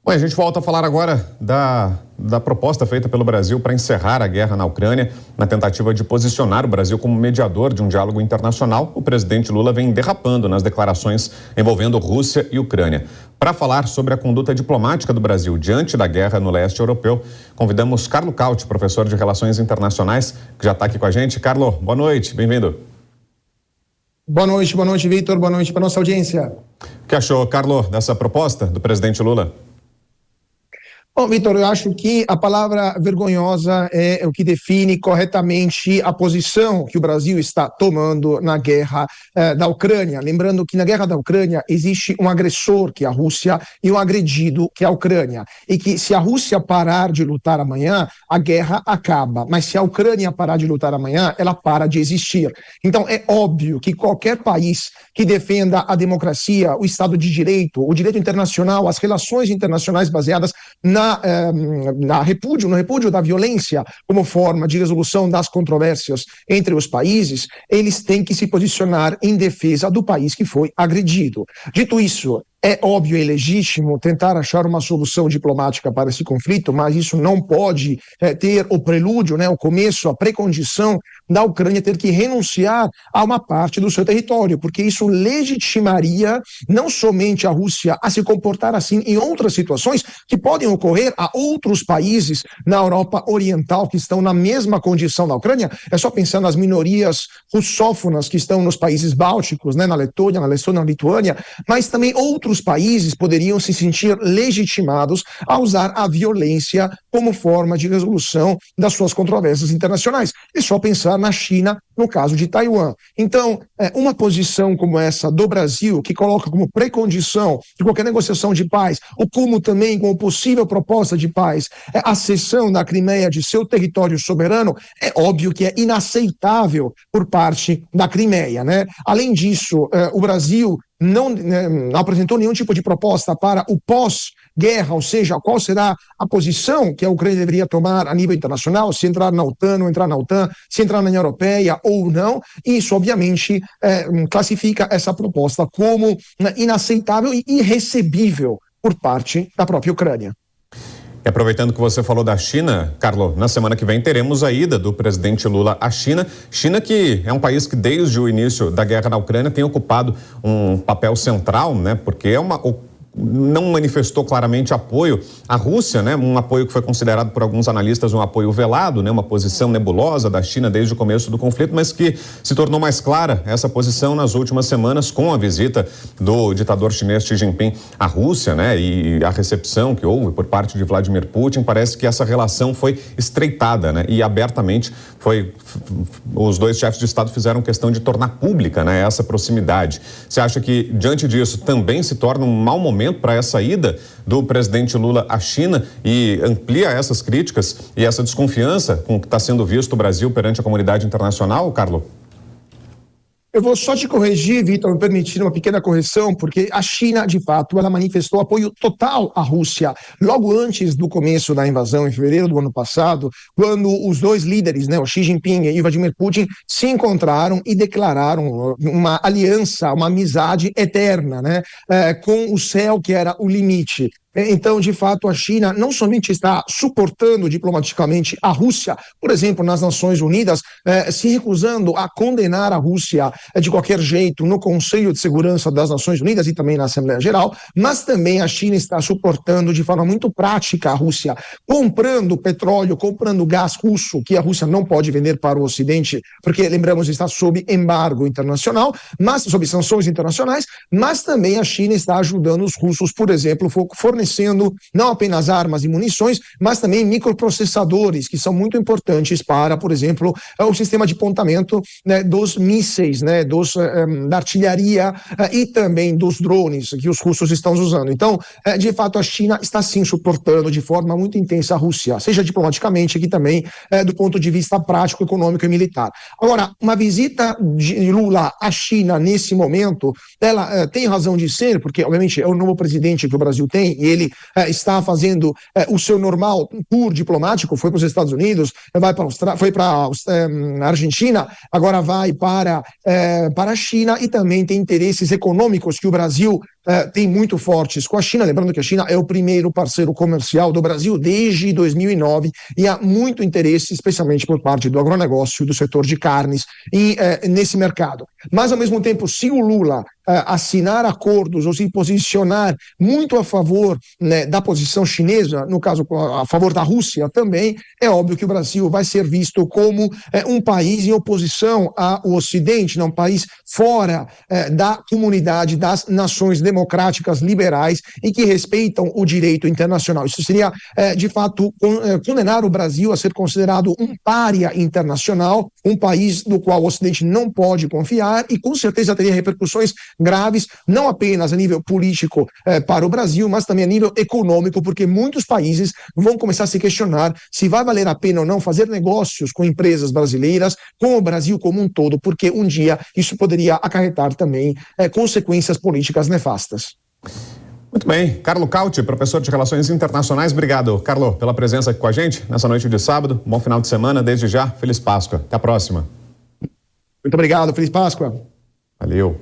Bom, a gente volta a falar agora da proposta feita pelo Brasil para encerrar a guerra na Ucrânia. Na tentativa de posicionar o Brasil como mediador de um diálogo internacional, o presidente Lula vem derrapando nas declarações envolvendo Rússia e Ucrânia. Para falar sobre a conduta diplomática do Brasil diante da guerra no leste europeu, convidamos Carlo Cauti, professor de Relações Internacionais, que já está aqui com a gente. Carlo, boa noite, bem-vindo. Boa noite, Vitor. Boa noite para a nossa audiência. O que achou, Carlo, dessa proposta do presidente Lula? Bom, Vitor, eu acho que a palavra vergonhosa é o que define corretamente a posição que o Brasil está tomando na guerra da Ucrânia. Lembrando que na guerra da Ucrânia existe um agressor, que é a Rússia, e um agredido, que é a Ucrânia. E que se a Rússia parar de lutar amanhã, a guerra acaba. Mas se a Ucrânia parar de lutar amanhã, ela para de existir. Então é óbvio que qualquer país que defenda a democracia, o Estado de Direito, o direito internacional, as relações internacionais baseadas no repúdio da violência como forma de resolução das controvérsias entre os países, eles têm que se posicionar em defesa do país que foi agredido. Dito isso, é óbvio e legítimo tentar achar uma solução diplomática para esse conflito, mas isso não pode ter o prelúdio, o começo, a precondição da Ucrânia ter que renunciar a uma parte do seu território, porque isso legitimaria não somente a Rússia a se comportar assim em outras situações que podem ocorrer a outros países na Europa Oriental que estão na mesma condição da Ucrânia. É só pensar nas minorias russófonas que estão nos países bálticos, na Letônia, na Letônia, na Lituânia, mas também outros países poderiam se sentir legitimados a usar a violência como forma de resolução das suas controvérsias internacionais. É só pensar na China, no caso de Taiwan. Então, uma posição como essa do Brasil, que coloca como precondição de qualquer negociação de paz, ou como também como possível proposta de paz, a cessão da Crimeia de seu território soberano, é óbvio que é inaceitável por parte da Crimeia, né? Além disso, o Brasil não apresentou nenhum tipo de proposta para o pós-guerra, ou seja, qual será a posição que a Ucrânia deveria tomar a nível internacional, se entrar na OTAN, não entrar na OTAN, se entrar na União Europeia ou não. Isso, obviamente, classifica essa proposta como inaceitável e irrecebível por parte da própria Ucrânia. E aproveitando que você falou da China, Carlo, na semana que vem teremos a ida do presidente Lula à China. China que é um país que desde o início da guerra na Ucrânia tem ocupado um papel central, porque não manifestou claramente apoio à Rússia, um apoio que foi considerado por alguns analistas um apoio velado, uma posição nebulosa da China desde o começo do conflito, mas que se tornou mais clara essa posição nas últimas semanas com a visita do ditador chinês Xi Jinping à Rússia, e a recepção que houve por parte de Vladimir Putin. Parece que essa relação foi estreitada, e abertamente os dois chefes de Estado fizeram questão de tornar pública, essa proximidade. Você acha que diante disso também se torna um mau momento para essa ida do presidente Lula à China e amplia essas críticas e essa desconfiança com que está sendo visto o Brasil perante a comunidade internacional, Carlo? Eu vou só te corrigir, Vitor, me permitir uma pequena correção, porque a China, de fato, ela manifestou apoio total à Rússia logo antes do começo da invasão, em fevereiro do ano passado, quando os dois líderes, o Xi Jinping e o Vladimir Putin, se encontraram e declararam uma aliança, uma amizade eterna, com o céu que era o limite. Então, de fato, a China não somente está suportando diplomaticamente a Rússia, por exemplo, nas Nações Unidas, se recusando a condenar a Rússia de qualquer jeito no Conselho de Segurança das Nações Unidas e também na Assembleia Geral, mas também a China está suportando de forma muito prática a Rússia, comprando petróleo, comprando gás russo, que a Rússia não pode vender para o Ocidente, porque, lembramos, está sob embargo internacional, mas sob sanções internacionais, mas também a China está ajudando os russos, por exemplo, fornecendo não apenas armas e munições, mas também microprocessadores, que são muito importantes para, por exemplo, o sistema de pontamento dos mísseis, da artilharia e também dos drones que os russos estão usando. Então, de fato, a China está sim suportando de forma muito intensa a Rússia, seja diplomaticamente, aqui também do ponto de vista prático, econômico e militar. Agora, uma visita de Lula à China nesse momento, ela tem razão de ser, porque obviamente é o novo presidente que o Brasil tem, e ele está fazendo o seu normal tour diplomático, foi para os Estados Unidos, foi para a Argentina, agora vai para a China, e também tem interesses econômicos que o Brasil tem muito fortes com a China. Lembrando que a China é o primeiro parceiro comercial do Brasil desde 2009 e há muito interesse, especialmente por parte do agronegócio e do setor de carnes nesse mercado. Mas, ao mesmo tempo, se o Lula assinar acordos ou se posicionar muito a favor, né, da posição chinesa, no caso a favor da Rússia também, é óbvio que o Brasil vai ser visto como um país em oposição ao Ocidente, um país fora da comunidade das nações democráticas liberais e que respeitam o direito internacional. Isso seria, de fato, condenar o Brasil a ser considerado um pária internacional, um país do qual o Ocidente não pode confiar, e com certeza teria repercussões graves, não apenas a nível político para o Brasil, mas também a nível econômico, porque muitos países vão começar a se questionar se vai valer a pena ou não fazer negócios com empresas brasileiras, com o Brasil como um todo, porque um dia isso poderia acarretar também consequências políticas nefastas. Muito bem. Carlo Cauti, professor de Relações Internacionais, obrigado, Carlo, pela presença aqui com a gente nessa noite de sábado. Bom final de semana, desde já, feliz Páscoa. Até a próxima. Muito obrigado, feliz Páscoa. Valeu.